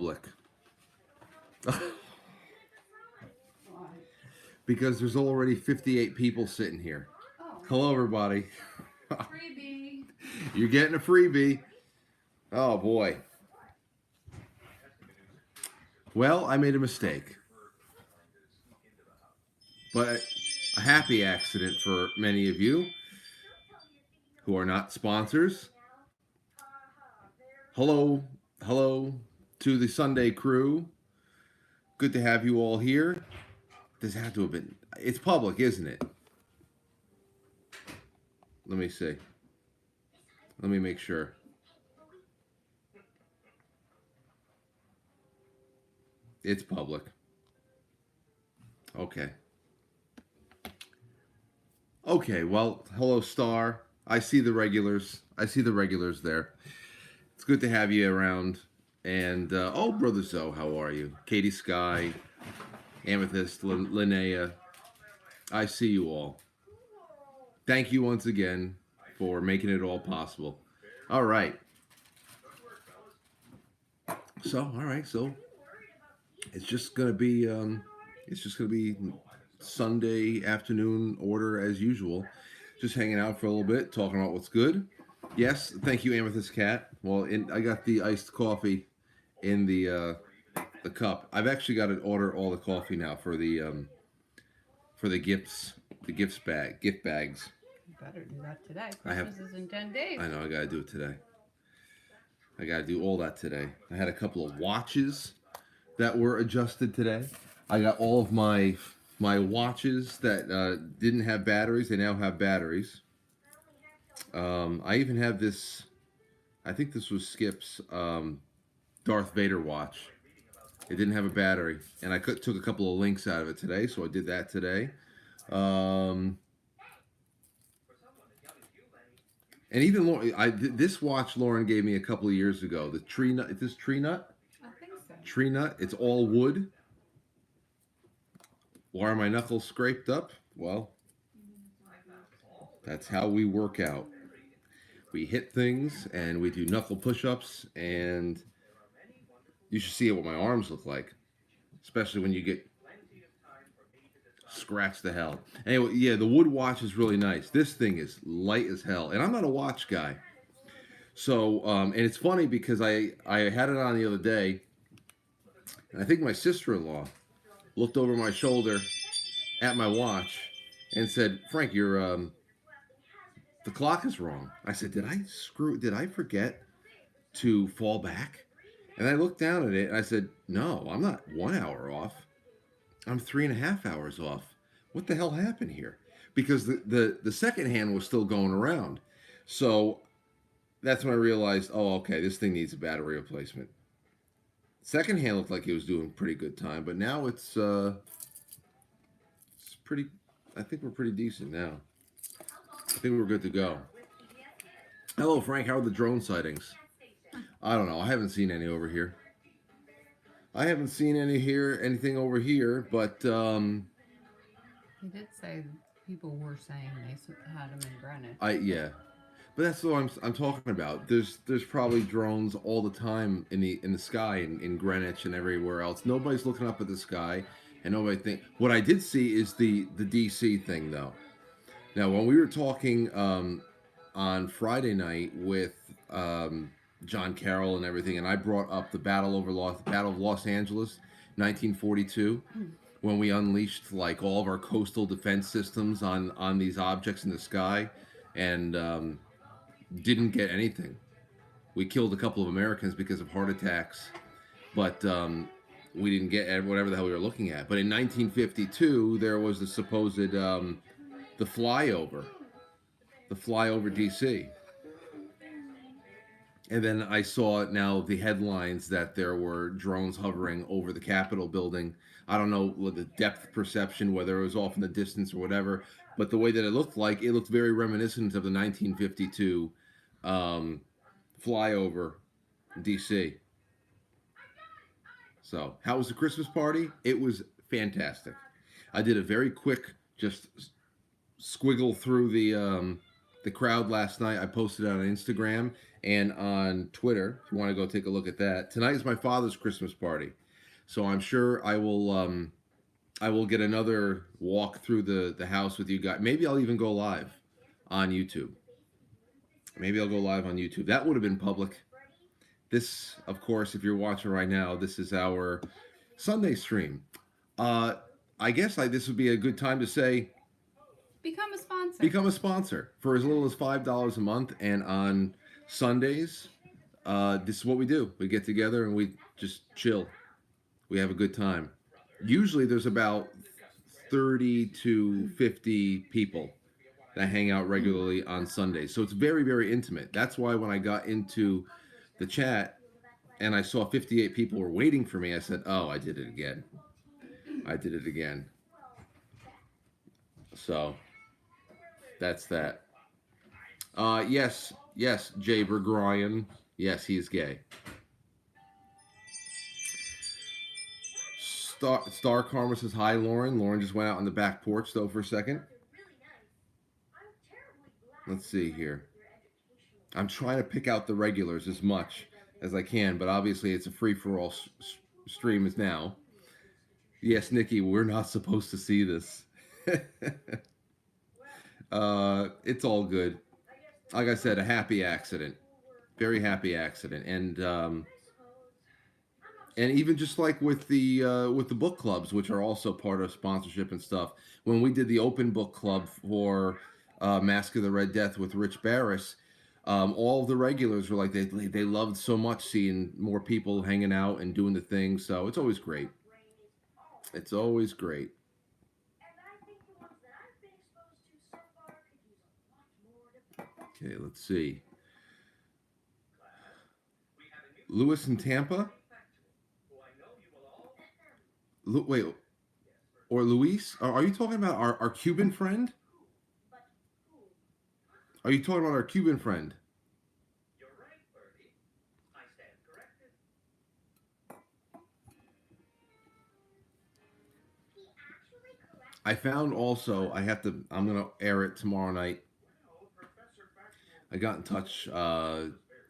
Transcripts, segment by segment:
public. Because there's already 58 people sitting here. Oh. Hello, everybody. Freebie. You're getting a freebie. Oh, boy. Well, I made a mistake. But a happy accident for many of you who are not sponsors. Hello to the Sunday crew. Good to have you all here. This had to have been, it's public, isn't it? Let me see. Let me make sure. It's public. Okay. Okay, well, hello, Star. I see the regulars. I see the regulars there. It's good to have you around. And, oh, Brother Zoe, how are you? Katie Sky, Amethyst, Linnea. I see you all. Thank you once again for making it all possible. All right. So, it's just gonna be Sunday afternoon order as usual. Just hanging out for a little bit, talking about what's good. Yes, thank you, Amethyst Cat. Well, I got the iced coffee in the cup. I've actually got to order all the coffee now for the gifts, gift bags. You better do that today. Christmas is in 10 days. I know, I got to do it today. I got to do all that today. I had a couple of watches that were adjusted today. I got all of my watches that didn't have batteries. They now have batteries. I even have this, I think this was Skip's Darth Vader watch. It didn't have a battery. And I took a couple of links out of it today, so I did that today. And even this watch Lauren gave me a couple of years ago. The tree nut. Is this tree nut? I think so. Tree nut. It's all wood. Why are my knuckles scraped up? Well, that's how we work out. We hit things and we do knuckle push-ups, and you should see what my arms look like, especially when you get scratched to hell. Anyway, yeah, the wood watch is really nice. This thing is light as hell, and I'm not a watch guy. So, and it's funny because I had it on the other day, and I think my sister-in-law looked over my shoulder at my watch and said, "Frank, the clock is wrong." I said, did I forget to fall back? And I looked down at it and I said, no, I'm not 1 hour off. I'm 3.5 hours off. What the hell happened here? Because the second hand was still going around. So that's when I realized, oh, okay, this thing needs a battery replacement. Second hand looked like it was doing pretty good time, but now it's pretty, I think we're pretty decent now. I think we're good to go. Hello, Frank. How are the drone sightings? I don't know. I haven't seen any over here. Anything over here, but He did say people were saying they had them in Greenwich. Yeah. But that's what I'm talking about. There's probably drones all the time in the sky in Greenwich and everywhere else. Nobody's looking up at the sky, and nobody think. What I did see is the DC thing though. Now, when we were talking on Friday night with John Carroll and everything, and I brought up the Battle of Los Angeles, 1942, when we unleashed like all of our coastal defense systems on these objects in the sky, and didn't get anything. We killed a couple of Americans because of heart attacks, but we didn't get whatever the hell we were looking at. But in 1952, there was the supposed the flyover DC. And then I saw now the headlines that there were drones hovering over the Capitol building. I don't know the depth perception, whether it was off in the distance or whatever, but the way that it looked very reminiscent of the 1952 flyover DC. So, how was the Christmas party? It was fantastic. I did a very quick, just squiggle through the crowd last night. I posted it on Instagram, and on Twitter. If you want to go take a look at that, tonight is my father's Christmas party, so I'm sure I will get another walk through the house with you guys. Maybe I'll even go live on YouTube. Maybe I'll go live on YouTube. That would have been public. This, of course, if you're watching right now, this is our Sunday stream. Uh, I guess this would be a good time to say Become a sponsor. become a sponsor for as little as $5 a month, and on Sundays, this is what we do. We get together and we just chill. We have a good time. Usually, there's about 30 to 50 people that hang out regularly on Sundays. So it's very, very intimate. That's why when I got into the chat and I saw 58 people were waiting for me, I said, oh, I did it again. I did it again. So that's that. Yes, Jay Bergryan. Yes, he is gay. Star Karma says, hi, Lauren. Lauren just went out on the back porch, though, for a second. Let's see here. I'm trying to pick out the regulars as much as I can, but obviously it's a free-for-all stream as now. Yes, Nikki, we're not supposed to see this. It's all good. Like I said, a happy accident. Very happy accident. And even just like with the book clubs, which are also part of sponsorship and stuff, when we did the open book club for Mask of the Red Death with Rich Barris, all of the regulars were like they loved so much seeing more people hanging out and doing the thing. So it's always great. It's always great. Okay, let's see. Lewis in Tampa. Wait, or Luis? Are you talking about our Cuban friend? Are you talking about our Cuban friend? You're right, Bertie. I stand corrected. I found also, I'm going to air it tomorrow night. I got in touch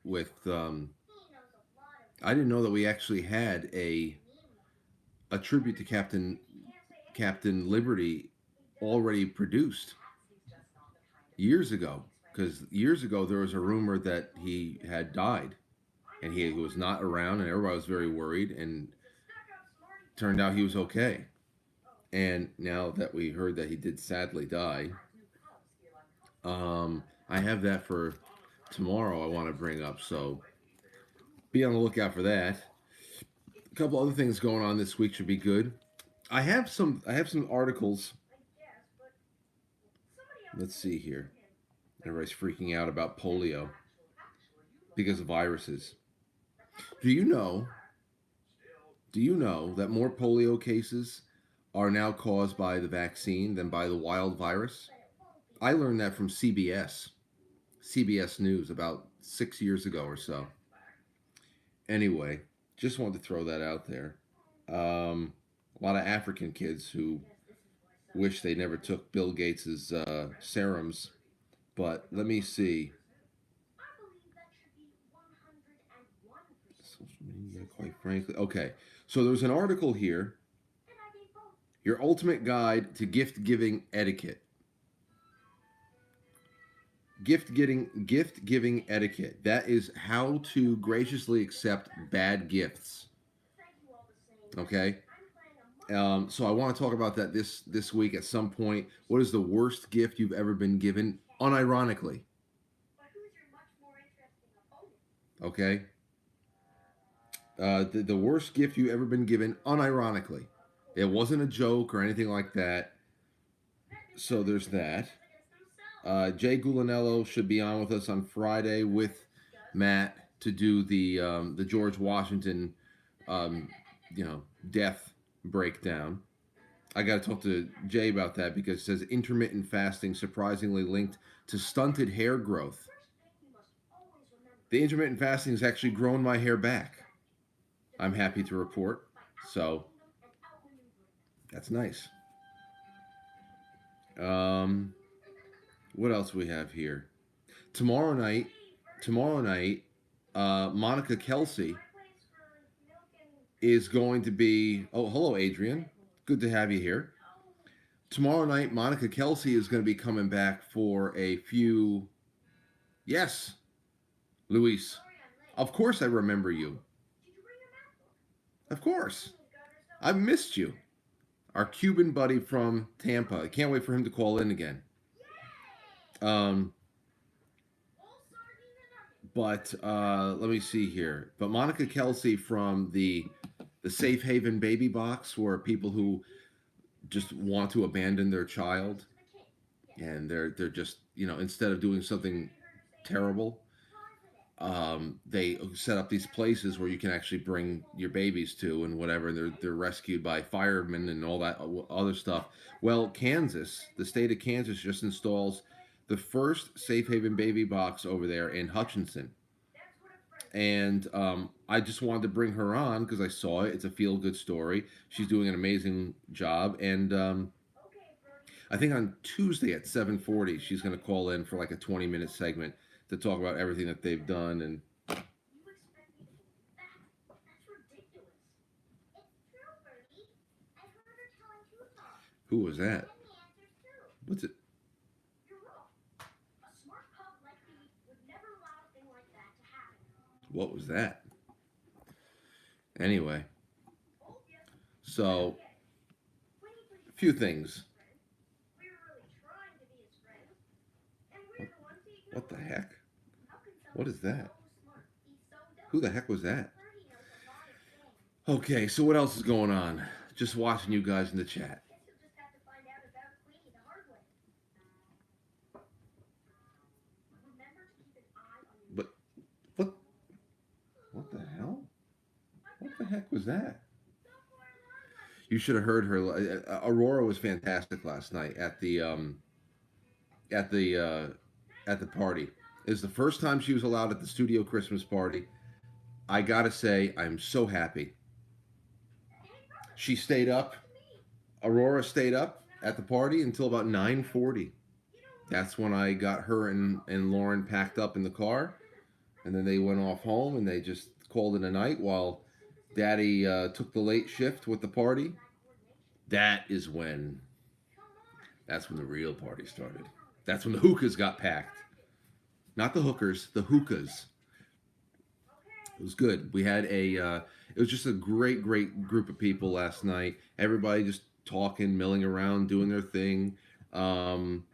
with, I didn't know that we actually had a tribute to Captain Liberty already produced years ago. Because years ago there was a rumor that he had died, and he was not around, and everybody was very worried. And turned out he was okay. And now that we heard that he did sadly die, I have that for tomorrow. I want to bring up, so be on the lookout for that. A couple other things going on this week should be good. I have some articles. Let's see here. Everybody's freaking out about polio because of viruses. Do you know that more polio cases are now caused by the vaccine than by the wild virus? I learned that from CBS News about 6 years ago or so. Anyway, just wanted to throw that out there. A lot of African kids who wish they never took Bill Gates's serums. But let me see. Social media, quite frankly. Okay, so there's an article here. Your ultimate guide to gift giving etiquette. Gift giving etiquette. That is how to graciously accept bad gifts. Okay. So I want to talk about that this week at some point. What is the worst gift you've ever been given, unironically? Okay. The worst gift you've ever been given, unironically. It wasn't a joke or anything like that. So there's that. Jay Gulanello should be on with us on Friday with Matt to do the George Washington, death breakdown. I got to talk to Jay about that because it says intermittent fasting surprisingly linked to stunted hair growth. The intermittent fasting has actually grown my hair back, I'm happy to report. So that's nice. What else we have here? Tomorrow night tomorrow night, Monica Kelsey is going to be. Oh, hello, Adrian. Good to have you here. Tomorrow night, Monica Kelsey is going to be coming back for a few. Yes, Luis. Of course, I remember you. Of course. I've missed you. Our Cuban buddy from Tampa. I can't wait for him to call in again. Um, but let me see here. But Monica Kelsey from the Safe Haven Baby Box, where people who just want to abandon their child, and they're just, instead of doing something terrible, they set up these places where you can actually bring your babies to and whatever. And they're rescued by firemen and all that other stuff. Well, Kansas, the state of Kansas, just installs the first Safe Haven Baby Box over there in Hutchinson. And I just wanted to bring her on because I saw it. It's a feel good story. She's doing an amazing job. And I think on Tuesday at 7:40, she's going to call in for like a 20-minute segment to talk about everything that they've done. And who was that? What's it? What was that? Anyway, so a few things. What the heck? What is that? Who the heck was that? Okay, so what else is going on? Just watching you guys in the chat. But what the hell? What the heck was that? You should have heard her. Aurora was fantastic last night at the at the uh, at the party. It's the first time she was allowed at the studio Christmas party. I gotta say, I'm so happy. She stayed up. Aurora stayed up at the party until about 9:40. That's when I got her and Lauren packed up in the car, and then they went off home and they just called it a night while Daddy took the late shift with the party. That is when. That's when the real party started. That's when the hookahs got packed. Not the hookers, the hookahs. It was good. We had it was just a great group of people last night. Everybody just talking, milling around, doing their thing. Um,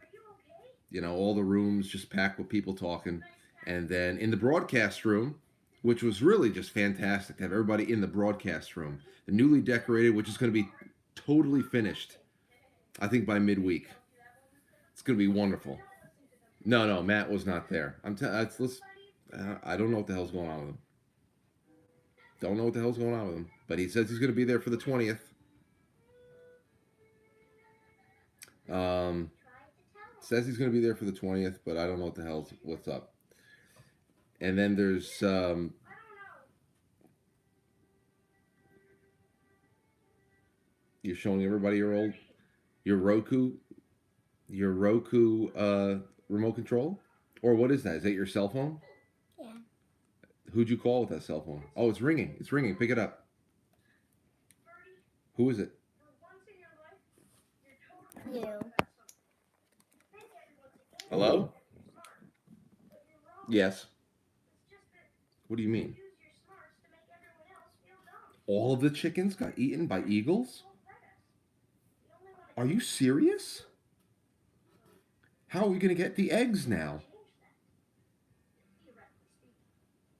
all the rooms just packed with people talking. And then in the broadcast room, which was really just fantastic to have everybody in the broadcast room, the newly decorated, which is going to be totally finished, I think by midweek. It's going to be wonderful. No, Matt was not there. I don't know what the hell's going on with him. Don't know what the hell's going on with him. But he says he's going to be there for the 20th. Says he's going to be there for the 20th, but I don't know what's up. And then there's you're showing everybody your Roku remote control, or what is that? Is that your cell phone? Yeah. Who'd you call with that cell phone? Oh, it's ringing. It's ringing. Pick it up. Who is it? You. Hello? Yes. What do you mean? All of the chickens got eaten by eagles? Are you serious? How are we going to get the eggs now?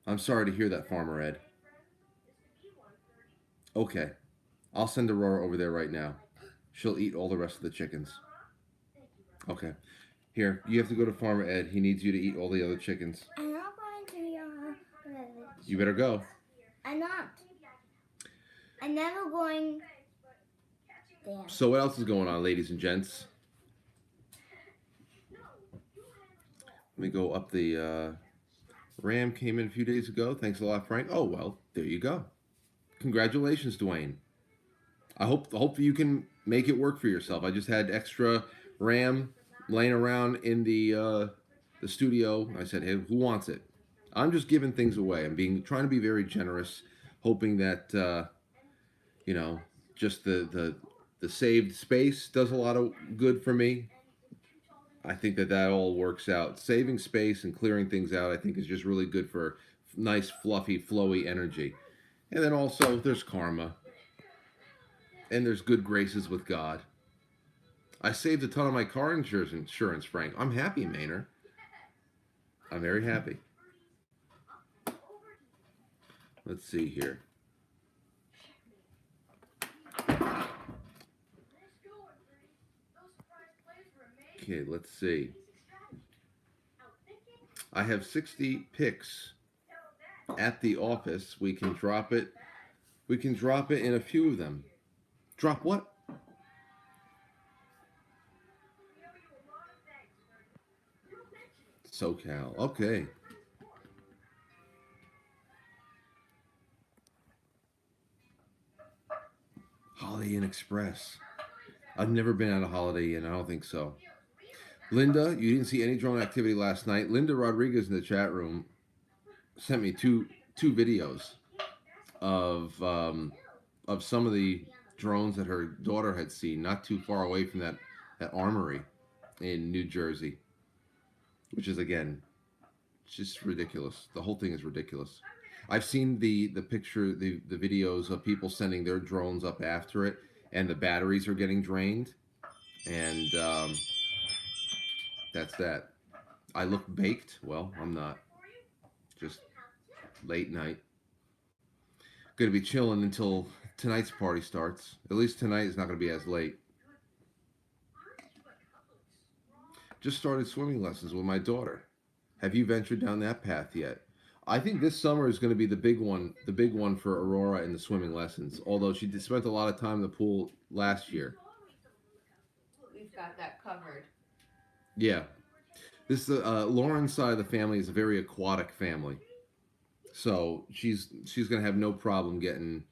I'm sorry to hear that, Farmer Ed. Okay. I'll send Aurora over there right now. She'll eat all the rest of the chickens. Okay. Here, you have to go to Farmer Ed. He needs you to eat all the other chickens. I'm not going to your village. You better go. I'm not. I'm never going there. So what else is going on, ladies and gents? Let me go up the Ram came in a few days ago. Thanks a lot, Frank. Oh, well, there you go. Congratulations, Dwayne. I hope you can make it work for yourself. I just had extra Ram laying around in the studio. I said, hey, who wants it? I'm just giving things away. Trying to be very generous, hoping that you know, just the saved space does a lot of good for me. I think that that all works out. Saving space and clearing things out, I think, is just really good for nice, fluffy, flowy energy. And then also, there's karma, and there's good graces with God. I saved a ton of my car insurance, Frank. I'm happy, Maynard. I'm very happy. Let's see here. Okay, let's see. I have 60 picks at the office. We can drop it. We can drop it in a few of them. Drop what? SoCal. Okay. Holiday Inn Express. I've never been at a Holiday Inn. I don't think so. Linda, you didn't see any drone activity last night. Linda Rodriguez in the chat room sent me two videos of some of the drones that her daughter had seen not too far away from that armory in New Jersey, which is again just ridiculous. The whole thing is ridiculous. I've seen the picture, the videos of people sending their drones up after it, and the batteries are getting drained, and that's that. I look baked. Well, I'm not. Just late night. Gonna be chilling until tonight's party starts. At least tonight is not gonna be as late. Just started swimming lessons with my daughter. Have you ventured down that path yet? I think this summer is going to be the big one for Aurora in the swimming lessons. Although she spent a lot of time in the pool last year. We've got that covered. Yeah, this Lauren's side of the family is a very aquatic family, so she's going to have no problem getting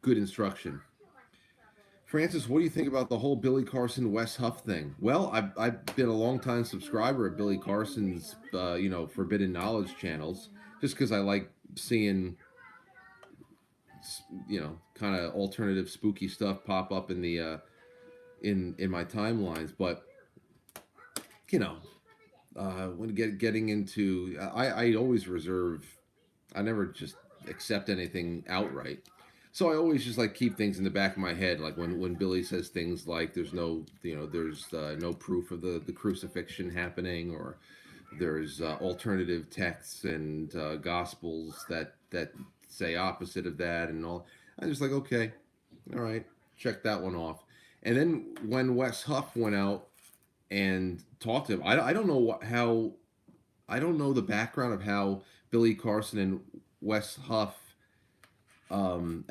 good instruction. Francis, what do you think about the whole Billy Carson Wes Huff thing? Well, I've been a long time subscriber of Billy Carson's Forbidden Knowledge channels, just because I like seeing kind of alternative spooky stuff pop up in the in my timelines. But when getting into, I always reserve. I never just accept anything outright. So I always just like keep things in the back of my head, like when Billy says things like there's no proof of the crucifixion happening, or there's alternative texts and gospels that say opposite of that and all. I'm just like, okay, all right, check that one off. And then when Wes Huff went out and talked to him, I don't know I don't know the background of how Billy Carson and Wes Huff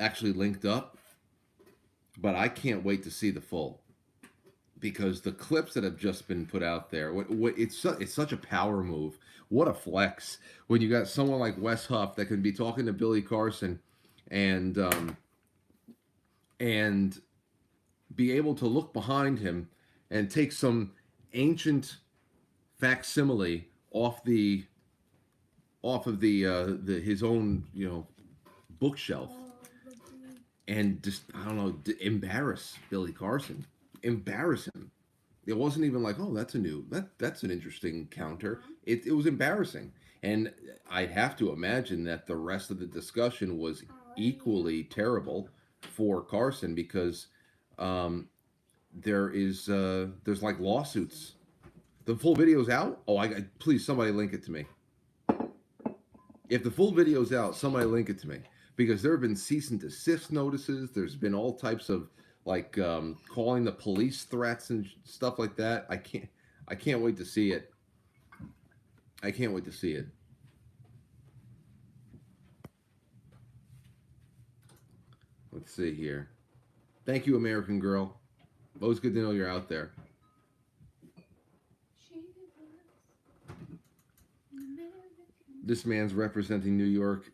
actually linked up, but I can't wait to see the full, because the clips that have just been put out there, it's such a power move. What a flex when you got someone like Wes Huff that can be talking to Billy Carson and be able to look behind him and take some ancient facsimile off of the his own bookshelf, and just, I don't know, embarrass Billy Carson, embarrass him. It wasn't even like, oh, that's an interesting counter. It was embarrassing, and I'd have to imagine that the rest of the discussion was equally terrible for Carson, because there's like lawsuits. The full video's out. Oh, please, somebody link it to me. If the full video's out, somebody link it to me, because there have been cease and desist notices. There's been all types of calling the police threats and stuff like that. I can't wait to see it. I can't wait to see it. Let's see here. Thank you, American Girl. Always good to know you're out there. This man's representing New York,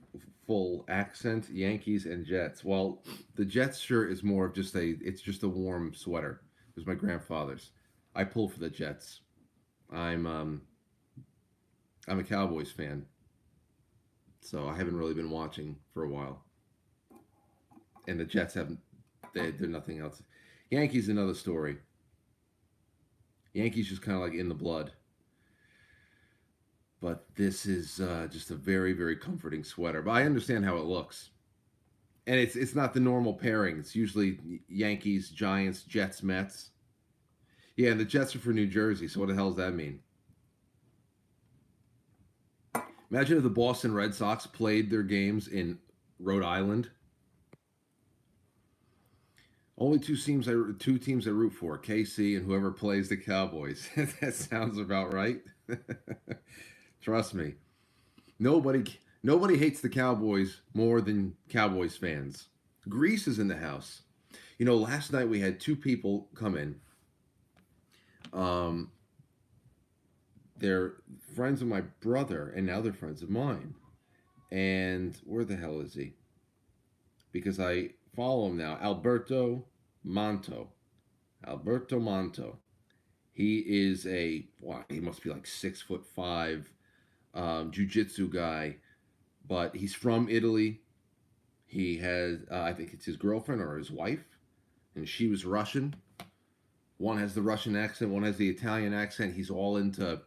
full accent, Yankees and Jets. Well, the Jets shirt is more of it's just a warm sweater. It was my grandfather's. I pull for the Jets. I'm I'm a Cowboys fan, so I haven't really been watching for a while. And the Jets haven't. They're nothing else. Yankees another story. Yankees just kind of like in the blood. But this is just a very very comforting sweater. But I understand how it looks, and it's not the normal pairing. It's usually Yankees, Giants, Jets, Mets. Yeah, and the Jets are for New Jersey. So what the hell does that mean? Imagine if the Boston Red Sox played their games in Rhode Island. Only two teams I root for: KC and whoever plays the Cowboys. That sounds about right. Trust me, nobody nobody hates the Cowboys more than Cowboys fans. Grease is in the house. You know, last night we had two people come in. Um, they're friends of my brother, and now they're friends of mine. And where the hell is he? Because I follow him now. Monto. Alberto Monto. He is wow, he must be like 6'5" jiu-jitsu guy, but he's from Italy. He has, I think it's his girlfriend or his wife, and she was Russian. One has the Russian accent, one has the Italian accent. He's all into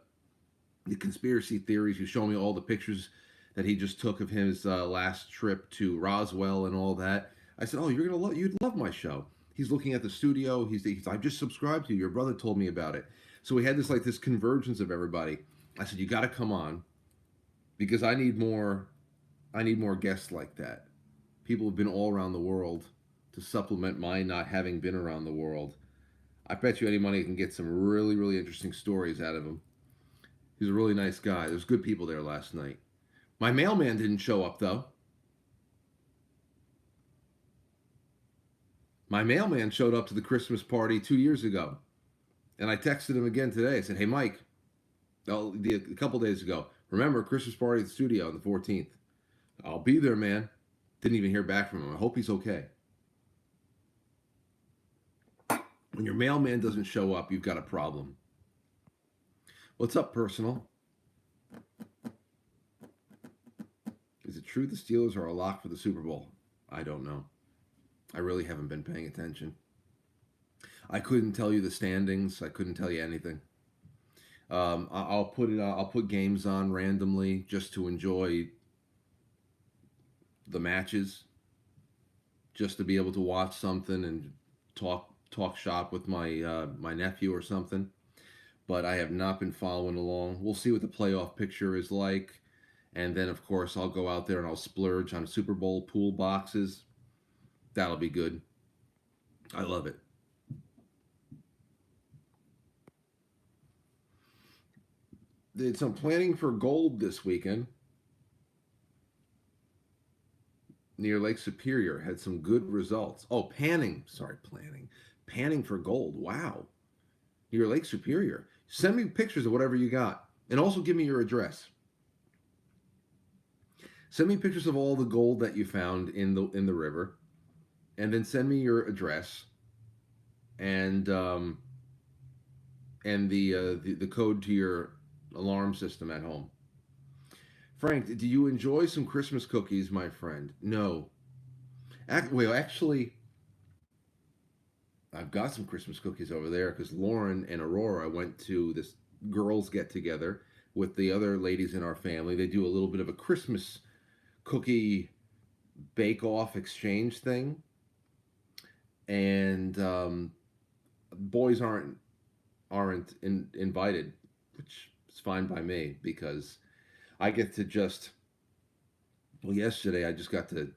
the conspiracy theories. He showed me all the pictures that he just took of his last trip to Roswell and all that. I said, "Oh, you'd love my show." He's looking at the studio. I just subscribed to you. Your brother told me about it. So we had this convergence of everybody. I said, "You got to come on because I need more. I need more guests like that. People have been all around the world to supplement my not having been around the world. I bet you any money can get some really, really interesting stories out of him. He's a really nice guy. There's good people there last night. My mailman didn't show up, though. My mailman showed up to the Christmas party 2 years ago. And I texted him again today. I said, "Hey, Mike, a couple days ago, remember Christmas party at the studio on the 14th? I'll be there, man." Didn't even hear back from him. I hope he's okay. When your mailman doesn't show up, you've got a problem. What's up, personal? Is it true the Steelers are a lock for the Super Bowl? I don't know. I really haven't been paying attention. I couldn't tell you the standings. I couldn't tell you anything. I'll put games on randomly just to enjoy the matches, just to be able to watch something and talk shop with my nephew or something. But I have not been following along. We'll see what the playoff picture is like. And then, of course, I'll go out there and I'll splurge on Super Bowl pool boxes. That'll be good. I love it. Did some planning for gold this weekend near Lake Superior. Had some good results. Oh, panning. Sorry, planning. Panning for gold. Wow. Near Lake Superior. Send me pictures of whatever you got. And also give me your address. Send me pictures of all the gold that you found in the river. And then send me your address and the code to your alarm system at home. Frank, do you enjoy some Christmas cookies, my friend? No. Actually, I've got some Christmas cookies over there because Lauren and Aurora went to this girls' get together with the other ladies in our family. They do a little bit of a Christmas cookie bake-off exchange thing, and boys aren't invited, which is fine by me because I get to just. Well, yesterday I just got to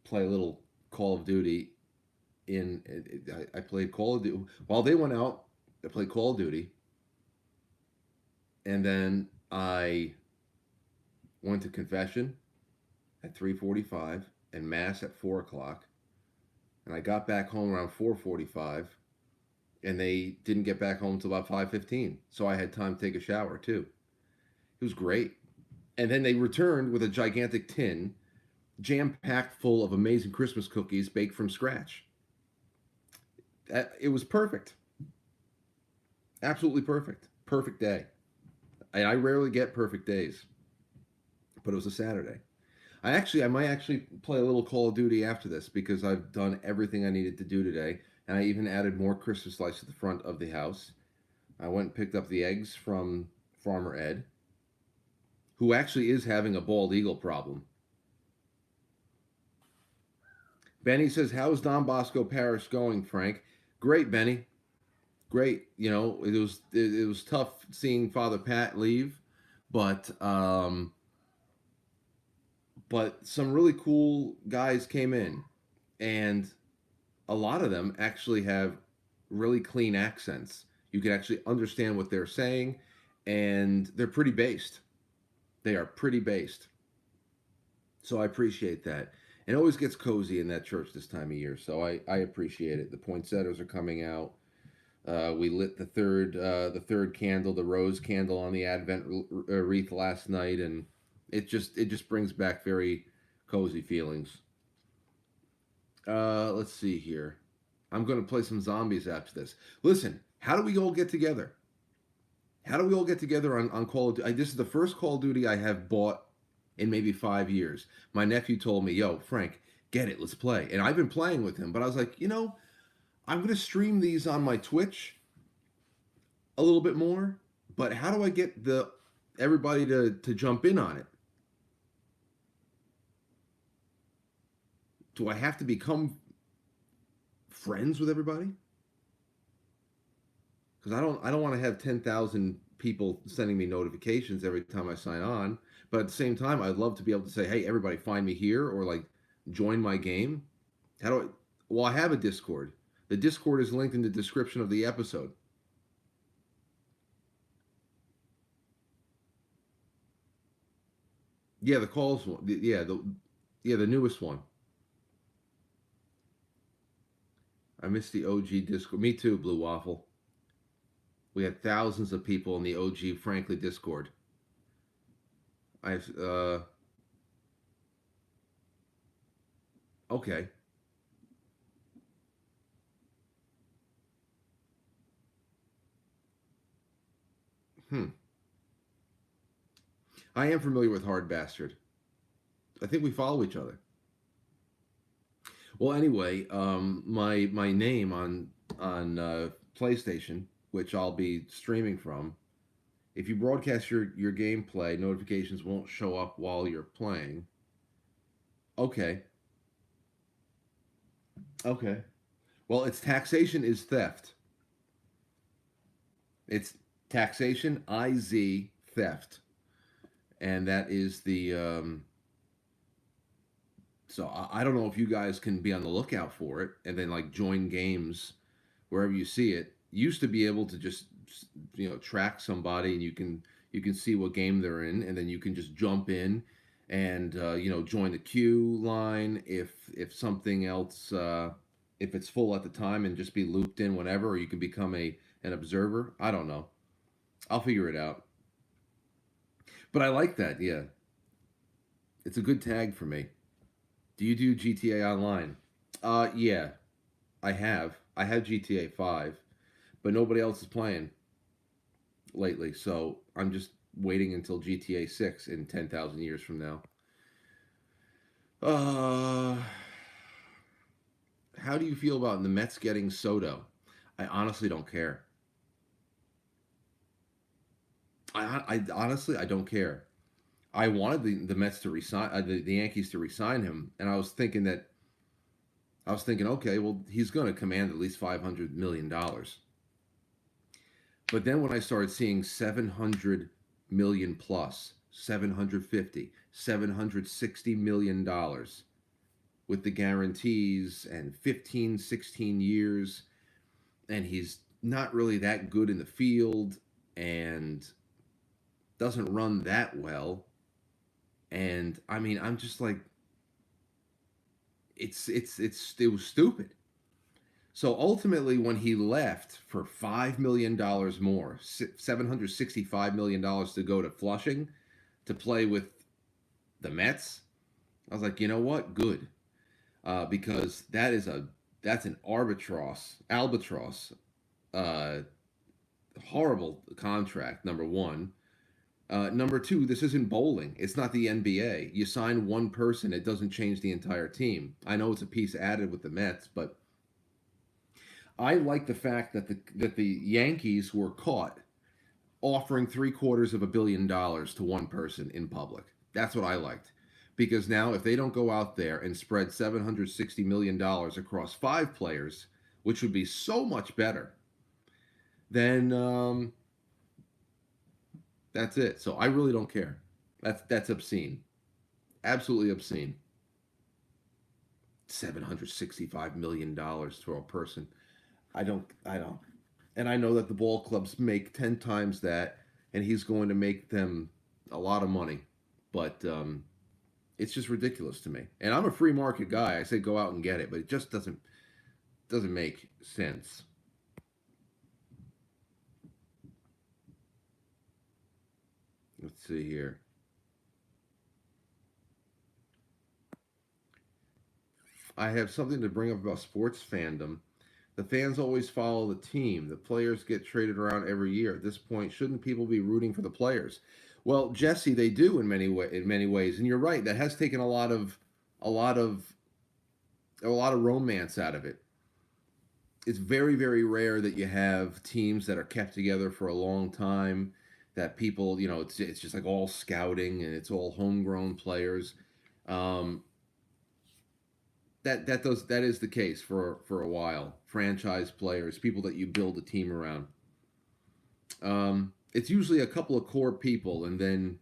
play a little Call of Duty. I played Call of Duty while they went out. I played Call of Duty, and then I went to confession at 3:45 and mass at 4 o'clock, and I got back home around 4:45, and they didn't get back home until about 5:15, so I had time to take a shower too. It was great, and then they returned with a gigantic tin, jam-packed full of amazing Christmas cookies baked from scratch. It was perfect. Absolutely perfect. Perfect day. I rarely get perfect days, but it was a Saturday. I might actually play a little Call of Duty after this because I've done everything I needed to do today, and I even added more Christmas lights to the front of the house. I went and picked up the eggs from Farmer Ed, who actually is having a bald eagle problem. Benny says, "How's Don Bosco Parish going, Frank?" Great, Benny. Great. You know, it was tough seeing Father Pat leave, but some really cool guys came in, and a lot of them actually have really clean accents. You can actually understand what they're saying, and they're pretty based. They are pretty based. So I appreciate that. And it always gets cozy in that church this time of year. So I appreciate it. The poinsettias are coming out. We lit the third candle, the rose candle on the Advent wreath last night, and it just brings back very cozy feelings. Let's see here. I'm going to play some zombies after this. Listen, how do we all get together? How do we all get together on Call of Duty? This is the first Call of Duty I have bought in maybe 5 years. My nephew told me, "Yo, Frank, get it, let's play." And I've been playing with him, but I was like, I'm going to stream these on my Twitch a little bit more, but how do I get the everybody to jump in on it? Do I have to become friends with everybody? Because I don't want to have 10,000 people sending me notifications every time I sign on. But at the same time, I'd love to be able to say, "Hey, everybody, find me here," or like join my game. How do I? Well, I have a Discord. The Discord is linked in the description of the episode. Yeah, the calls one. The newest one. I missed the OG Discord. Me too, Blue Waffle. We had thousands of people in the OG Frankly Discord. I've okay. Hmm. I am familiar with Hard Bastard. I think we follow each other. Well, anyway, my name on PlayStation, which I'll be streaming from. If you broadcast your gameplay, notifications won't show up while you're playing. Okay. Okay. Well, it's taxation is theft. It's taxation theft, and that is the. So I don't know if you guys can be on the lookout for it, and then like join games wherever you see it. Used to be able to just track somebody, and you can see what game they're in, and then you can just jump in and join the queue line if something else if it's full at the time, and just be looped in whenever, or you can become an observer. I don't know. I'll figure it out. But I like that. Yeah, it's a good tag for me. Do you do GTA Online? Yeah, I have. I have GTA 5, but nobody else is playing lately, so I'm just waiting until GTA 6 in 10,000 years from now. Uh, how do you feel about the Mets getting Soto? I honestly don't care. I honestly I don't care. I wanted the Mets to resign the Yankees to resign him, and I was thinking, okay, well he's going to command at least $500 million. But then when I started seeing 700 million plus, 750, $760 million with the guarantees and 15, 16 years, and he's not really that good in the field and doesn't run that well. And I mean, I'm just like, it was stupid. So ultimately, when he left for $5 million more, $765 million to go to Flushing to play with the Mets, I was like, you know what? Good, because that's an albatross, uh, horrible contract. Number one, Number two, this isn't bowling. It's not the NBA. You sign one person, it doesn't change the entire team. I know it's a piece added with the Mets, but I like the fact that the Yankees were caught offering $750 million to one person in public. That's what I liked. Because now, if they don't go out there and spread $760 million across five players, which would be so much better, then that's it. So I really don't care. That's obscene, absolutely obscene. $765 million for a person. I don't. And I know that the ball clubs make 10 times that, and he's going to make them a lot of money. But it's just ridiculous to me. And I'm a free market guy. I say go out and get it, but it just doesn't make sense. Let's see here. I have something to bring up about sports fandom. The fans always follow the team. The players get traded around every year. At this point, shouldn't people be rooting for the players? Well, Jesse, they do in many ways, and you're right. That has taken a lot of a lot of romance out of it. It's very very rare that you have teams that are kept together for a long time. That people, it's just like all scouting and it's all homegrown players. Um, that is the case for a while. Franchise players, people that you build a team around. It's usually a couple of core people, and then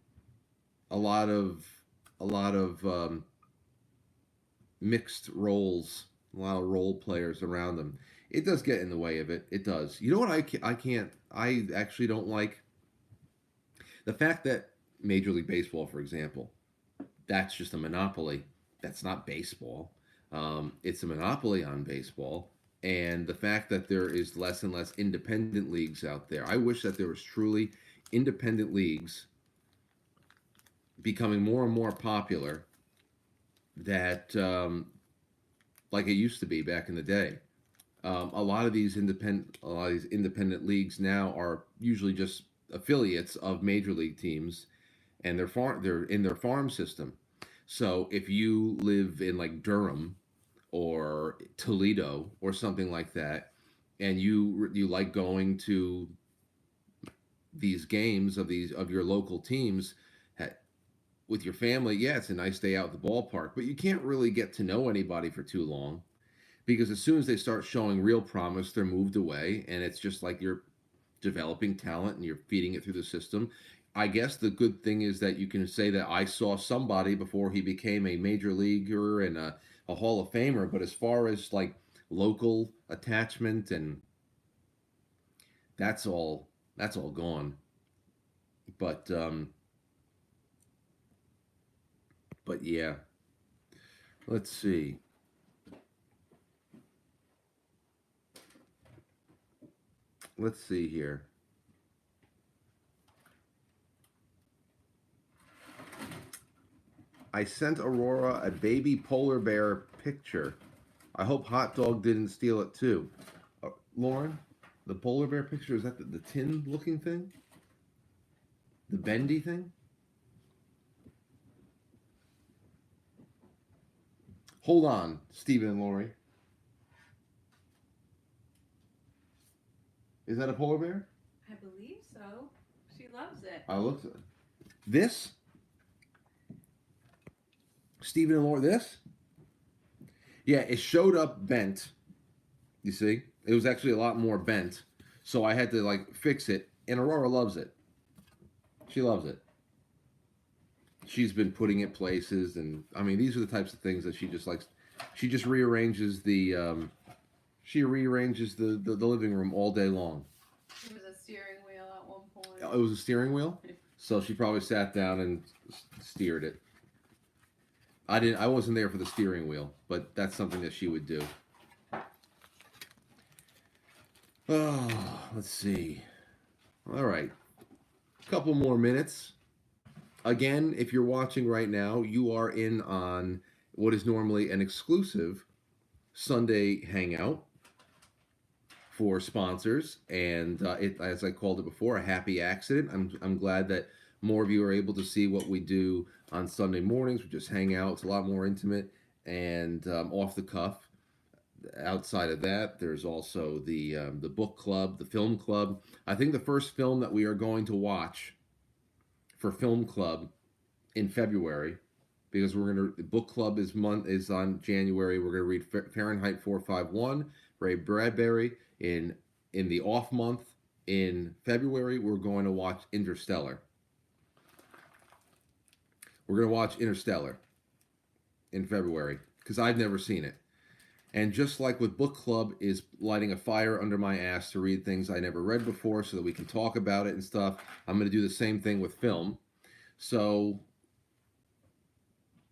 a lot of mixed roles, a lot of role players around them. It does get in the way of it. It does. You know what I can't. I actually don't like the fact that Major League Baseball, for example, that's just a monopoly. That's not baseball. It's a monopoly on baseball. And the fact that there is less and less independent leagues out there. I wish that there was truly independent leagues becoming more and more popular that like it used to be back in the day. A lot of these independent leagues now are usually just affiliates of major league teams, and they're in their farm system. So if you live in like Durham or Toledo or something like that, and you like going to these games of your local teams with your family, yeah, it's a nice day out at the ballpark, but you can't really get to know anybody for too long because as soon as they start showing real promise, they're moved away, and it's just like you're developing talent and you're feeding it through the system. I guess the good thing is that you can say that I saw somebody before he became a major leaguer and a Hall of Famer, but as far as like local attachment and that's all that's all gone. But yeah, let's see. Let's see here. I sent Aurora a baby polar bear picture. I hope Hot Dog didn't steal it too. Lauren, the polar bear picture, is that the tin looking thing? The bendy thing? Hold on, Stephen and Lori. Is that a polar bear? I believe so. She loves it. I looked at it. This? Stephen and Lori, this? Yeah, it showed up bent. You see? It was actually a lot more bent. So I had to like fix it. And Aurora loves it. She loves it. She's been putting it places, and I mean, these are the types of things that she just likes. She just rearranges the living room all day long. It was a steering wheel at one point. It was a steering wheel, so she probably sat down and steered it. I wasn't there for the steering wheel, but that's something that she would do. Oh, let's see. All right, a couple more minutes. Again, if you're watching right now, you are in on what is normally an exclusive Sunday hangout for sponsors, and it, as I called it before, a happy accident. I'm glad that More of you are able to see what we do on Sunday mornings. We just hang out. It's a lot more intimate and off the cuff. Outside of that, there's also the book club, the film club. I think the first film that we are going to watch for film club in February, because we're gonna book club is on January. We're gonna read Fahrenheit 451, Ray Bradbury. In the off month in February, we're going to watch Interstellar. We're gonna watch Interstellar in February because I've never seen it. And just like with book club is lighting a fire under my ass to read things I never read before so that we can talk about it and stuff, I'm going to do the same thing with film. So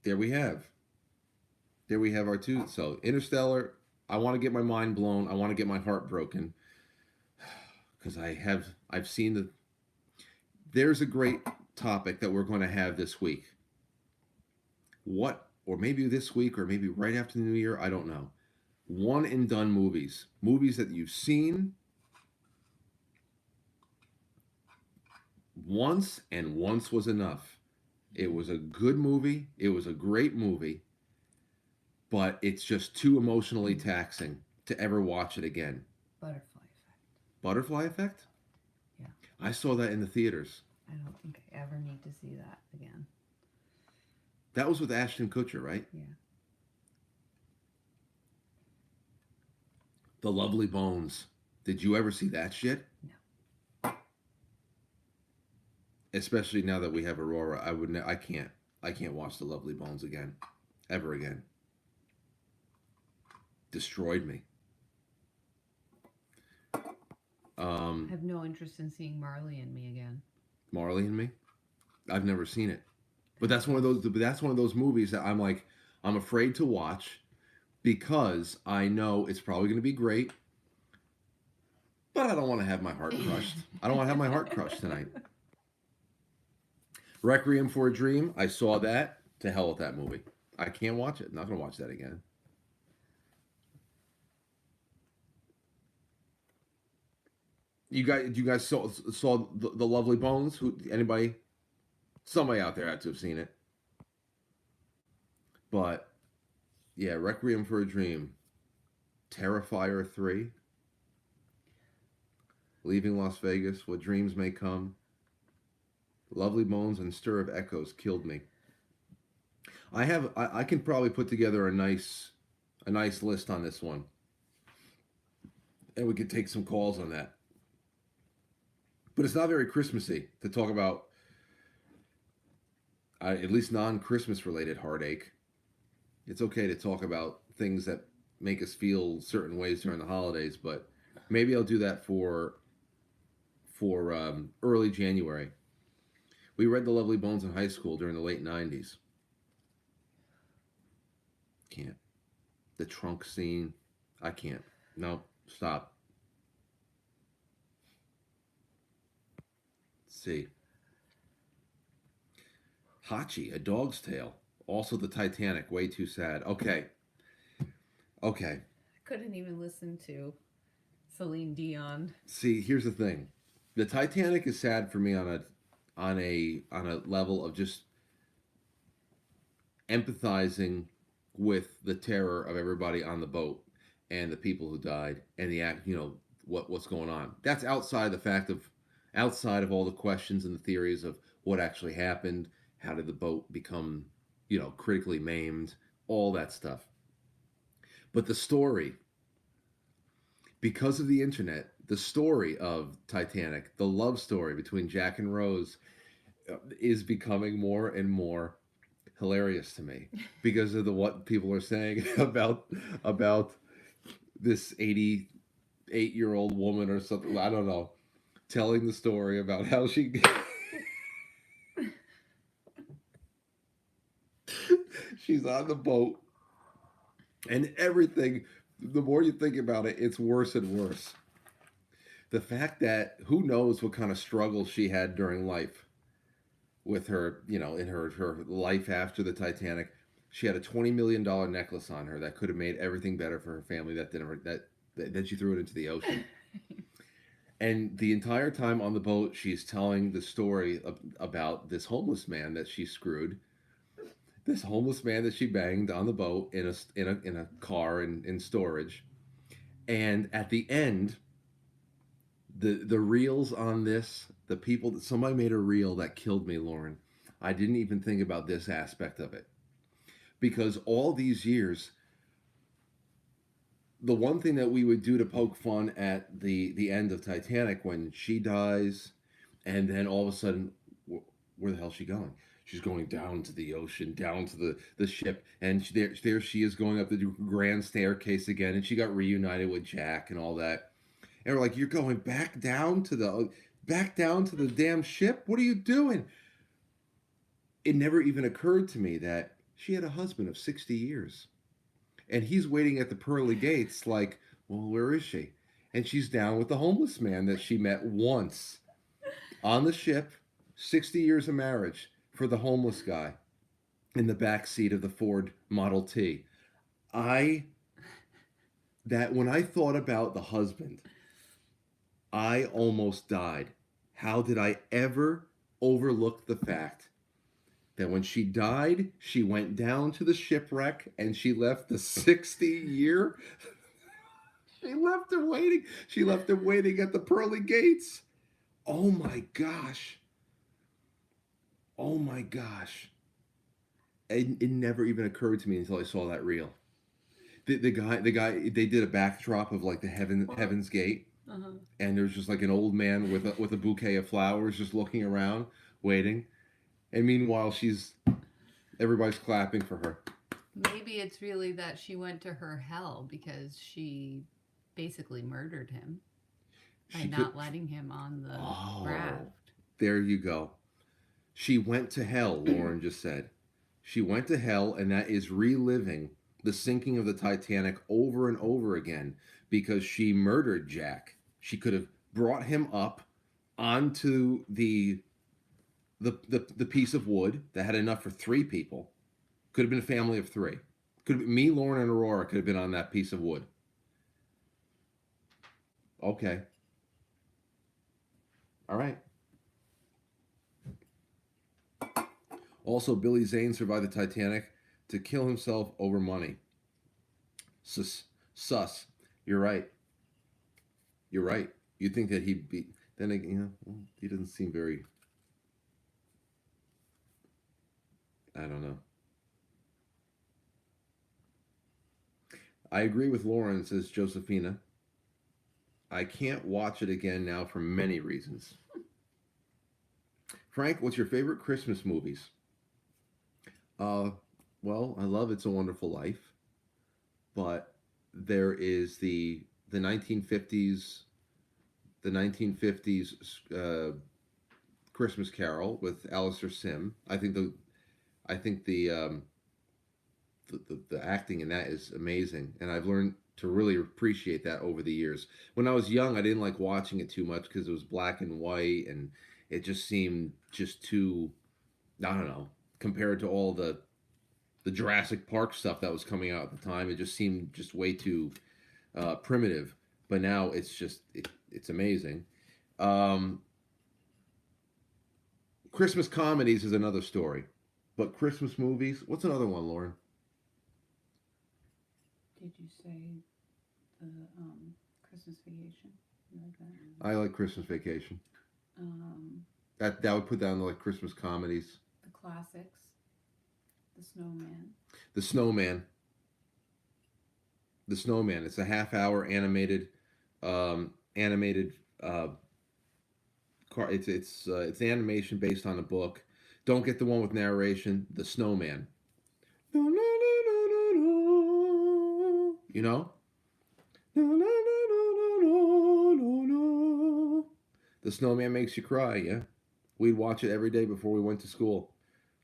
there we have our two. So Interstellar, I want to get my mind blown. I want to get my heart broken because I've seen there's a great topic that we're going to have this week. Or maybe this week or maybe right after the new year, I don't know. One and done movies that you've seen once, and once was enough. It was a good movie, it was a great movie, but it's just too emotionally taxing to ever watch it again. Butterfly Effect? Yeah. I saw that in the theaters. I don't think I ever need to see that again. That was with Ashton Kutcher, right? Yeah. The Lovely Bones. Did you ever see that shit? No. Especially now that we have Aurora, I can't watch The Lovely Bones again, ever again. Destroyed me. I have no interest in seeing Marley and Me again. Marley and Me? I've never seen it, but that's one of those movies that I'm afraid to watch because I know it's probably going to be great, but I don't want to have my heart crushed. I don't want to have my heart crushed tonight. Requiem for a Dream, I saw that. To hell with that movie. I can't watch it. I'm not going to watch that again. You guys saw the Lovely Bones? Anybody? Somebody out there had to have seen it. But yeah, Requiem for a Dream, Terrifier 3, Leaving Las Vegas, What Dreams May Come, Lovely Bones, and Stir of Echoes killed me. I can probably put together a nice list on this one, and we could take some calls on that. But it's not very Christmassy to talk about, at least non-Christmas related heartache. It's okay to talk about things that make us feel certain ways during the holidays, but maybe I'll do that for early January. We read The Lovely Bones in high school during the late 90s. Can't. The trunk scene. I can't. No, stop. Let's see. Hachi, A Dog's Tale. Also the Titanic, way too sad. Okay. I couldn't even listen to Celine Dion. See, here's the thing. The Titanic is sad for me on a level of just empathizing with the terror of everybody on the boat and the people who died and what's going on. That's outside of all the questions and the theories of what actually happened, how did the boat become, critically maimed, all that stuff. But the story, because of the internet, the story of Titanic, the love story between Jack and Rose, is becoming more and more hilarious to me because of what people are saying about this 88-year-old woman or something. I don't know, telling the story about how she she's on the boat and everything. The more you think about it, it's worse and worse. The fact that who knows what kind of struggles she had during life with her, in her life after the Titanic. She had a $20 million necklace on her that could have made everything better for her family. Then she threw it into the ocean. And the entire time on the boat, she's telling the story about this homeless man that she screwed, this homeless man that she banged on the boat in a car in storage. And at the end, the reels on this, the people that somebody made a reel that killed me, Lauren. I didn't even think about this aspect of it because all these years, the one thing that we would do to poke fun at the end of Titanic when she dies, and then all of a sudden, where the hell's she going? She's going down to the ocean, down to the ship, and there she is going up the grand staircase again, and she got reunited with Jack and all that. And we're like, you're going back down to the damn ship? What are you doing? It never even occurred to me that she had a husband of 60 years. And he's waiting at the pearly gates, like, well, where is she? And she's down with the homeless man that she met once on the ship, 60 years of marriage for the homeless guy in the back seat of the Ford Model T. When I thought about the husband, I almost died. How did I ever overlook the fact that when she died, she went down to the shipwreck and she left the 60-year. She left him waiting. She left him waiting at the pearly gates. Oh my gosh. Oh my gosh. It never even occurred to me until I saw that reel. The guy, they did a backdrop of like the Heaven's Gate. Uh-huh. And there's just like an old man with a bouquet of flowers just looking around, waiting. And meanwhile, everybody's clapping for her. Maybe it's really that she went to her hell because she basically murdered him by not letting him on the raft. There you go. She went to hell, Lauren just said. She went to hell, and that is reliving the sinking of the Titanic over and over again because she murdered Jack. She could have brought him up onto the piece of wood that had enough for 3 people. Could have been a family of 3. Could have been me, Lauren, and Aurora could have been on that piece of wood. Okay. All right. Also, Billy Zane survived the Titanic to kill himself over money. Sus. You're right. You're right. You'd think that he'd be. Then again, he doesn't seem very. I don't know. I agree with Lauren, says Josephina. I can't watch it again now for many reasons. Frank, what's your favorite Christmas movies? Well, I love It's a Wonderful Life, but there is the 1950s Christmas Carol with Alistair Sim. I think the acting in that is amazing, and I've learned to really appreciate that over the years. When I was young, I didn't like watching it too much because it was black and white, and it just seemed just too, I don't know, compared to all the Jurassic Park stuff that was coming out at the time. It just seemed just way too primitive. But now it's amazing. Christmas comedies is another story, but Christmas movies. What's another one, Lauren? Did you say the Christmas Vacation? You like that? I like Christmas Vacation. That would put down like Christmas comedies. The classics. The Snowman. The Snowman. The Snowman. It's a half-hour animated. It's animation based on a book. Don't get the one with narration. The Snowman. You know? The Snowman makes you cry, yeah? We'd watch it every day before we went to school.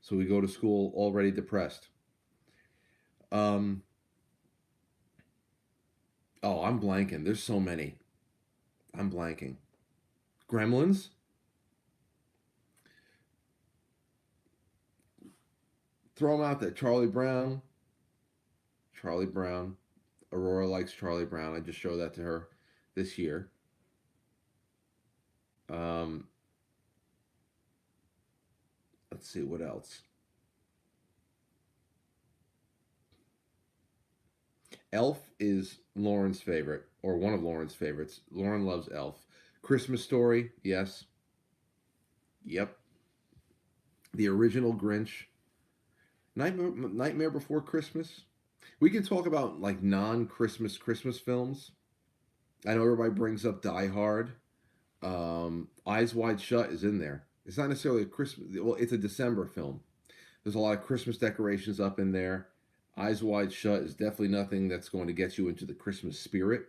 So we go to school already depressed. I'm blanking. There's so many. I'm blanking. Gremlins? Throw them out there. Charlie Brown. Aurora likes Charlie Brown. I just showed that to her this year. Um, let's see what else. Elf is Lauren's favorite, or one of Lauren's favorites. Lauren loves Elf. Christmas Story, yes. Yep. The original Grinch. Nightmare Before Christmas. We can talk about like non-Christmas films. I know everybody brings up Die Hard. Eyes Wide Shut is in there. It's not necessarily a Christmas. Well, it's a December film. There's a lot of Christmas decorations up in there. Eyes Wide Shut is definitely nothing that's going to get you into the Christmas spirit.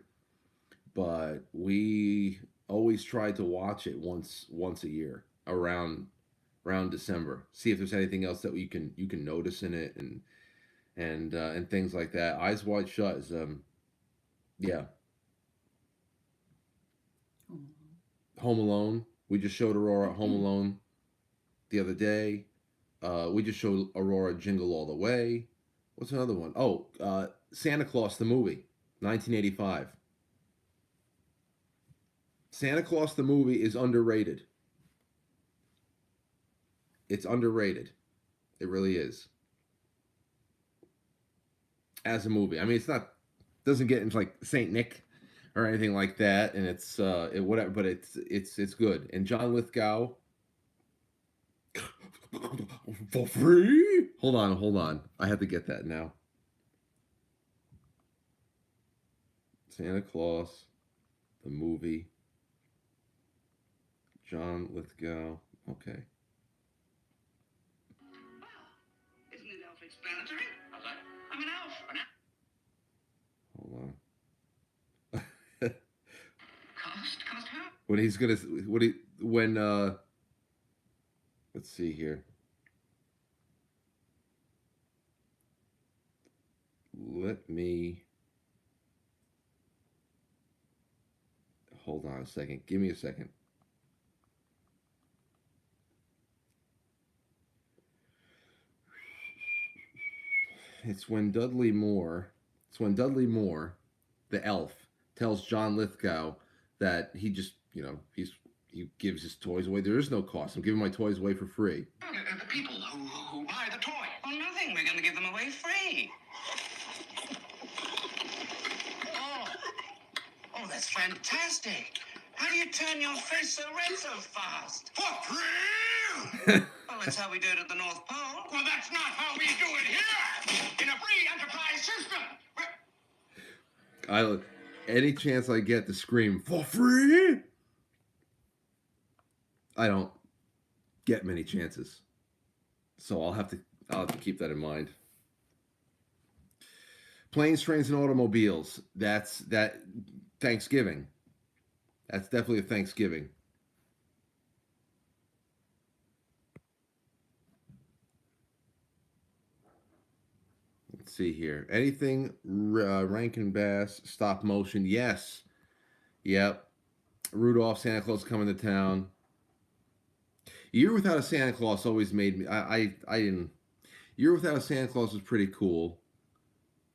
But we always try to watch it once a year around December. See if there's anything else that you can notice in it and things like that. Eyes Wide Shut is yeah. Home Alone. We just showed Aurora Home Alone the other day. We just showed Aurora Jingle All the Way. What's another one? Oh, Santa Claus the movie, 1985. Santa Claus the movie is underrated. It's underrated. It really is. As a movie, I mean, it's not doesn't get into like Saint Nick or anything like that, and it's whatever, but it's good. And John Lithgow for free. Hold on. I have to get that now. Santa Claus, the movie. John Lithgow. Okay. Isn't it self-explanatory? I'm an elf. Hold on. Cost who? When he's gonna when let's see here. Let me hold on a second. Give me a second. It's when Dudley Moore, the elf, tells John Lithgow that he just, he gives his toys away. There is no cost. I'm giving my toys away for free. The people who buy the toy. Oh, nothing. We're going to give them away free. Oh, that's fantastic. How do you turn your face so red so fast? For free! Well, that's how we do it at the North Pole. Well, that's not how we do it here! In a free enterprise system! Any chance I get to scream, for free? I don't get many chances. So I'll have to keep that in mind. Planes, Trains, and Automobiles. That's Thanksgiving. That's definitely a Thanksgiving. Let's see here. Anything Rankin Bass, stop motion. Yes. Yep. Rudolph, Santa Claus coming to town. Year Without a Santa Claus always made me. I didn't. Year Without a Santa Claus was pretty cool.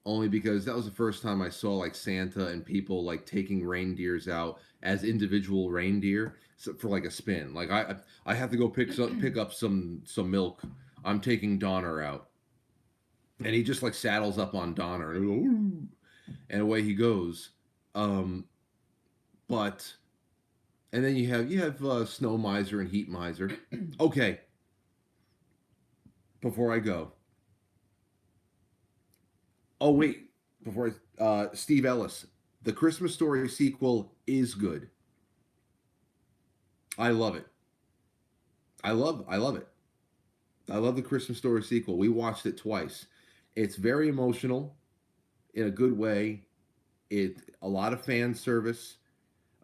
Only because that was the first time I saw like Santa and people like taking reindeers out as individual reindeer for like a spin. Like I have to go pick up some milk. I'm taking Donner out, and he just like saddles up on Donner and away he goes. But and then you have Snow Miser and Heat Miser. Okay. Before I go. Oh wait, Steve Ellis, the Christmas Story sequel is good. I love it. I love it. I love the Christmas Story sequel. We watched it twice. It's very emotional in a good way. A lot of fan service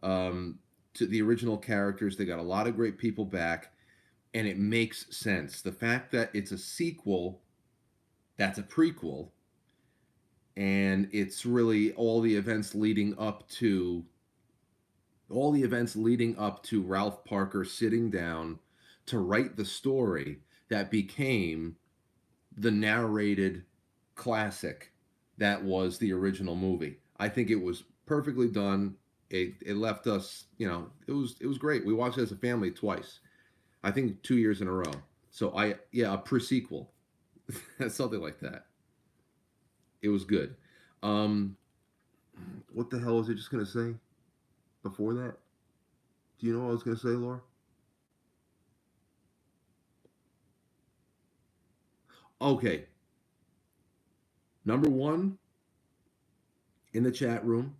to the original characters. They got a lot of great people back, and it makes sense. The fact that it's a sequel, that's a prequel. And it's really all the events leading up to Ralph Parker sitting down to write the story that became the narrated classic that was the original movie. I think it was perfectly done. it left us, you know, it was great. We watched it as a family twice. I think 2 years in a row. So a pre-sequel, something like that. It was good. Um, what the hell was I just gonna say before that? Do you know what I was gonna say, Laura? Okay, number one in the chat room,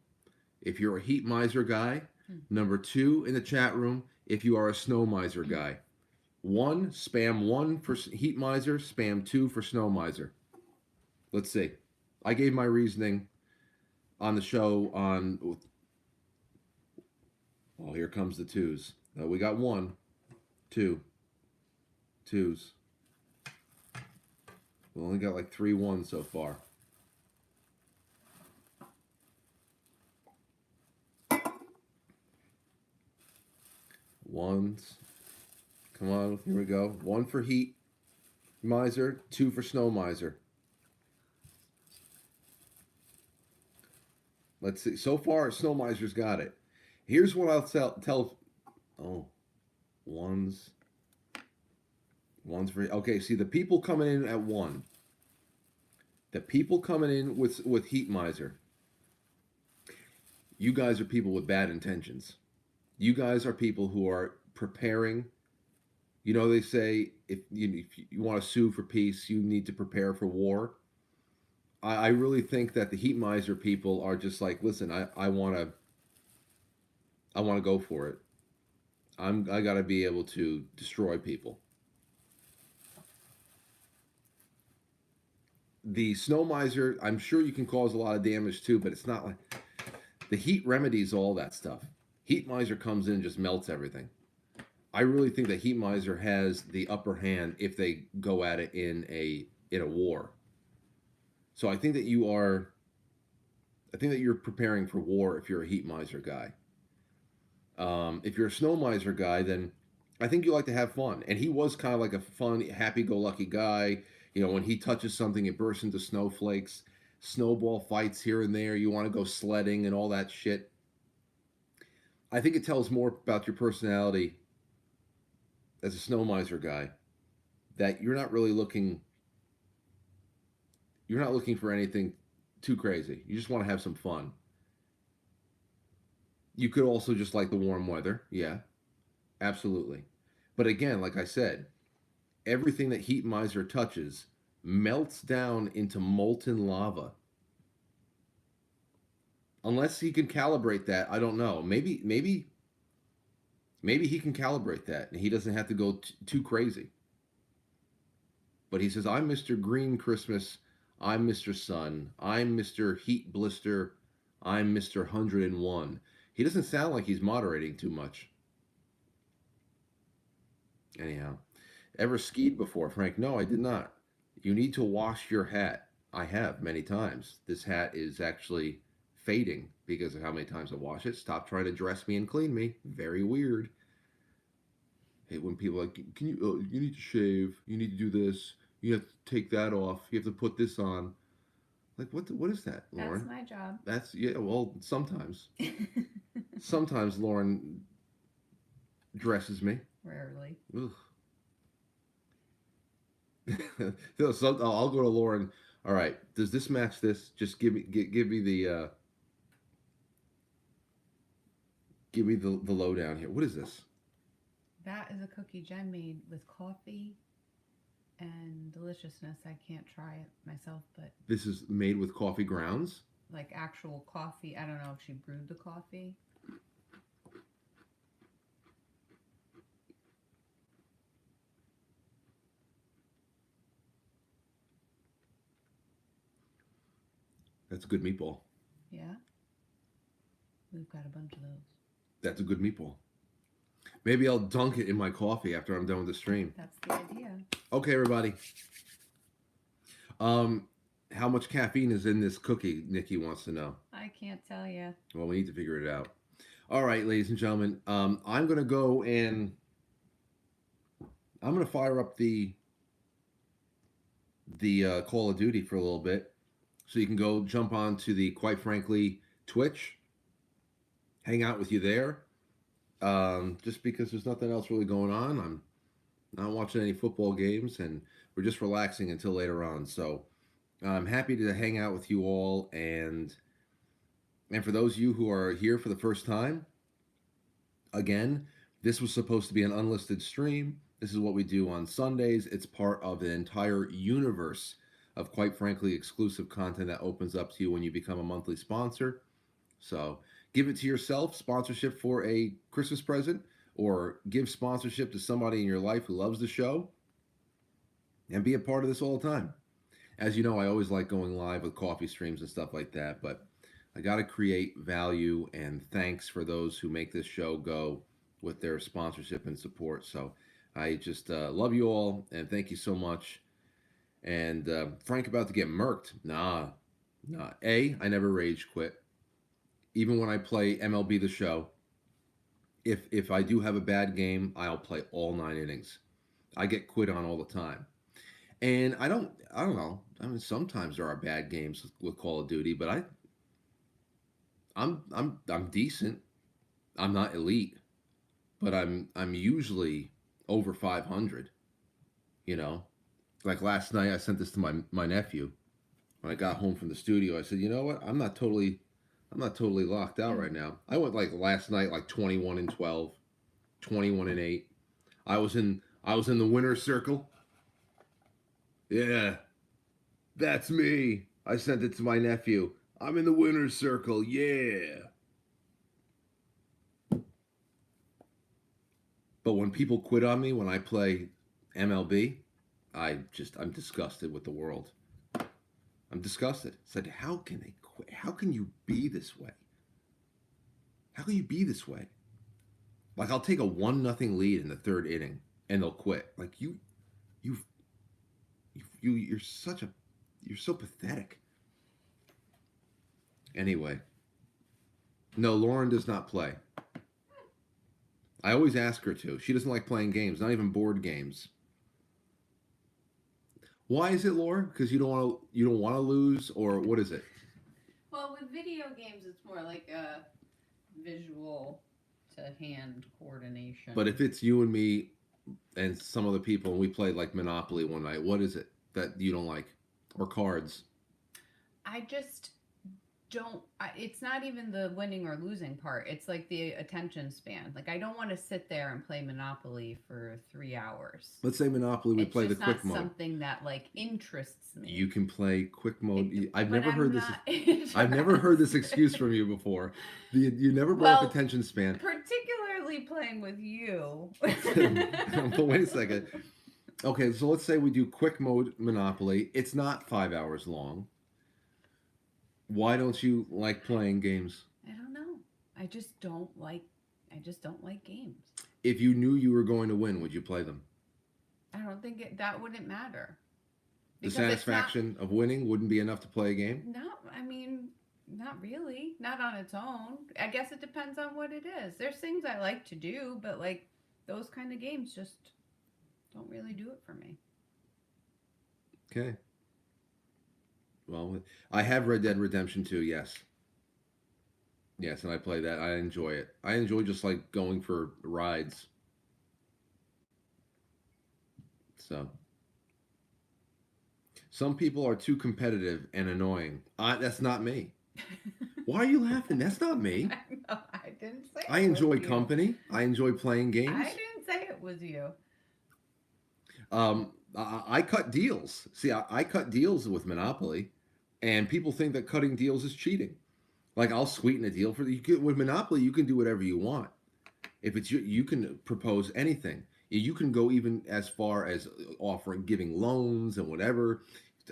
if you're a heat miser guy. Number two in the chat room, if you are a snow miser guy. Spam one for heat miser, spam two for snow miser. Let's see. I gave my reasoning on the show on. Well, here comes the twos. We got one, two, twos. We only got like 3 ones so far. Ones. Come on, here we go. 1 for heat miser, 2 for snow miser. Let's see. So far, snow miser's got it. Here's what I'll tell. Oh, ones. One's for okay. See the people coming in at 1. The people coming in with heat miser. You guys are people with bad intentions. You guys are people who are preparing. You know, they say if you want to sue for peace, you need to prepare for war. I really think that the heat miser people are just like, listen, I want to go for it. I got to be able to destroy people. The snow miser, I'm sure you can cause a lot of damage too, but it's not like the heat remedies all that stuff. Heat miser comes in and just melts everything. I really think that heat miser has the upper hand if they go at it in a war. So I think that you're preparing for war if you're a heat miser guy. If you're a snow miser guy, then I think you like to have fun. And he was kind of like a fun, happy-go-lucky guy. You know, when he touches something, it bursts into snowflakes, snowball fights here and there. You want to go sledding and all that shit. I think it tells more about your personality as a snow miser guy that you're not looking for anything too crazy. You just want to have some fun. You could also just like the warm weather. Yeah, absolutely. But again, like I said, everything that heat miser touches melts down into molten lava. Unless he can calibrate that, I don't know. Maybe he can calibrate that and he doesn't have to go too crazy. But he says, I'm Mr. Green Christmas. I'm Mr. Sun. I'm Mr. Heat Blister. I'm Mr. 101. He doesn't sound like he's moderating too much. Anyhow, ever skied before, Frank? No, I did not. You need to wash your hat. I have many times. This hat is actually fading because of how many times I wash it. Stop trying to dress me and clean me. Very weird. Hate when people are like, can you? You need to shave. You need to do this. You have to take that off. You have to put this on. Like what is that, Lauren? That's my job. That's well, sometimes. Sometimes Lauren dresses me. Rarely. So I'll go to Lauren. All right, does this match this? Just give me the lowdown here. What is this? That is a cookie Jen made with coffee and deliciousness. I can't try it myself, but This is made with coffee grounds? like actual coffee. I don't know if she brewed the coffee. That's a good meatball. Yeah. We've got a bunch of those. That's a good meatball. Maybe I'll dunk it in my coffee after I'm done with the stream. That's the idea. Okay, everybody. How much caffeine is in this cookie? Nikki wants to know. I can't tell you. Well, we need to figure it out. All right, ladies and gentlemen. I'm gonna go and I'm gonna fire up the Call of Duty for a little bit, so you can go jump on to the Quite Frankly Twitch hang out with you there. Just because there's nothing else really going on. I'm not watching any football games, and we're just relaxing until later on. So I'm happy to hang out with you all, and for those of you who are here for the first time, again, this was supposed to be an unlisted stream. This is what we do on Sundays. It's part of the entire universe of Quite Frankly exclusive content that opens up to you when you become a monthly sponsor. So give it to yourself, sponsorship for a Christmas present, or give sponsorship to somebody in your life who loves the show, and be a part of this all the time. As you know, I always like going live with coffee streams and stuff like that, but I got to create value, and thanks for those who make this show go with their sponsorship and support. So I just love you all, and thank you so much. And Frank about to get murked. Nah. I never rage quit. Even when I play MLB The Show, if I do have a bad game, I'll play all 9 innings. I get quit on all the time. And I don't know. I mean, sometimes there are bad games with Call of Duty, but I'm decent. I'm not elite, but I'm usually over 500. You know, like last night I sent this to my nephew. When I got home from the studio, I said, you know what? I'm not totally locked out right now. I went like last night like 21-12, 21-8. I was in the winner's circle. Yeah, that's me. I sent it to my nephew. I'm in the winner's circle. Yeah. But when people quit on me when I play MLB, I'm disgusted with the world. I'm disgusted. I said, how can they quit? How can you be this way? How can you be this way? Like, I'll take a 1-0 lead in the third inning and they'll quit. Like, you're so pathetic. Anyway, no, Lauren does not play. I always ask her to. She doesn't like playing games, not even board games. Why is it, Laura? Because you don't want to lose, or what is it? Well, with video games, it's more like a visual to hand coordination. But if it's you and me and some other people, and we played like Monopoly one night, what is it that you don't like, or cards? I just don't. It's not even the winning or losing part. It's like the attention span. Like, I don't want to sit there and play Monopoly for 3 hours. Let's say Monopoly, we play the quick mode. It's not something that like interests me. You can play quick mode. I've But never I'm heard not this. I've never heard this excuse from you before. You never brought up attention span. Particularly playing with you. But wait a second. Okay, so let's say we do quick mode Monopoly. It's not 5 hours long. Why don't you like playing games? I don't know. I just don't like games. If you knew you were going to win, would you play them? I don't think that wouldn't matter. The satisfaction of winning wouldn't be enough to play a game? No, I mean, not really. Not on its own. I guess it depends on what it is. There's things I like to do, but like those kind of games just don't really do it for me. Okay. Well, I have Red Dead Redemption 2, yes. Yes, and I play that. I enjoy it. I enjoy just like going for rides. So, some people are too competitive and annoying. That's not me. Why are you laughing? That's not me. No, I didn't say I enjoy company. I enjoy playing games. I didn't say it was you. I cut deals. See, I cut deals with Monopoly, and people think that cutting deals is cheating. Like, I'll sweeten a deal for you. With Monopoly, you can do whatever you want. If it's you can propose anything. You can go even as far as giving loans and whatever.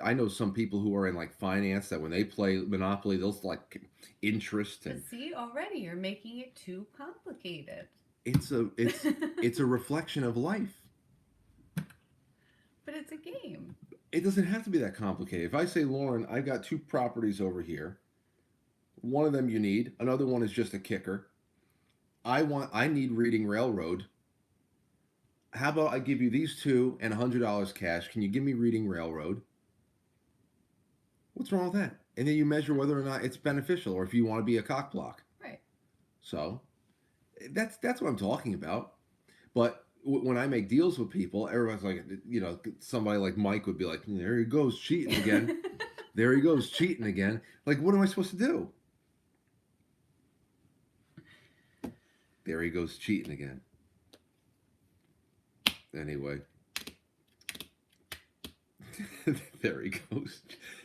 I know some people who are in like finance that when they play Monopoly, they'll like interest and. But see, already you're making it too complicated. It's a reflection of life. But it's a game. It doesn't have to be that complicated. If I say, Lauren, I've got 2 properties over here. One of them you need. Another one is just a kicker. I need Reading Railroad. How about I give you these 2 and $100 cash? Can you give me Reading Railroad? What's wrong with that? And then you measure whether or not it's beneficial or if you want to be a cock block. Right. So that's what I'm talking about. But when I make deals with people, everybody's like, you know, somebody like Mike would be like, there he goes cheating again. There he goes cheating again. Like, what am I supposed to do? There he goes cheating again. Anyway. There he goes.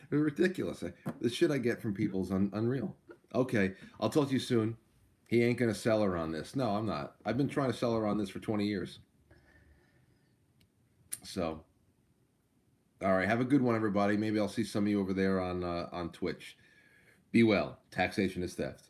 Ridiculous. The shit I get from people is unreal. Okay, I'll talk to you soon. He ain't going to sell her on this. No, I'm not. I've been trying to sell her on this for 20 years. So, all right, have a good one, everybody. Maybe I'll see some of you over there on Twitch. Be well. Taxation is theft.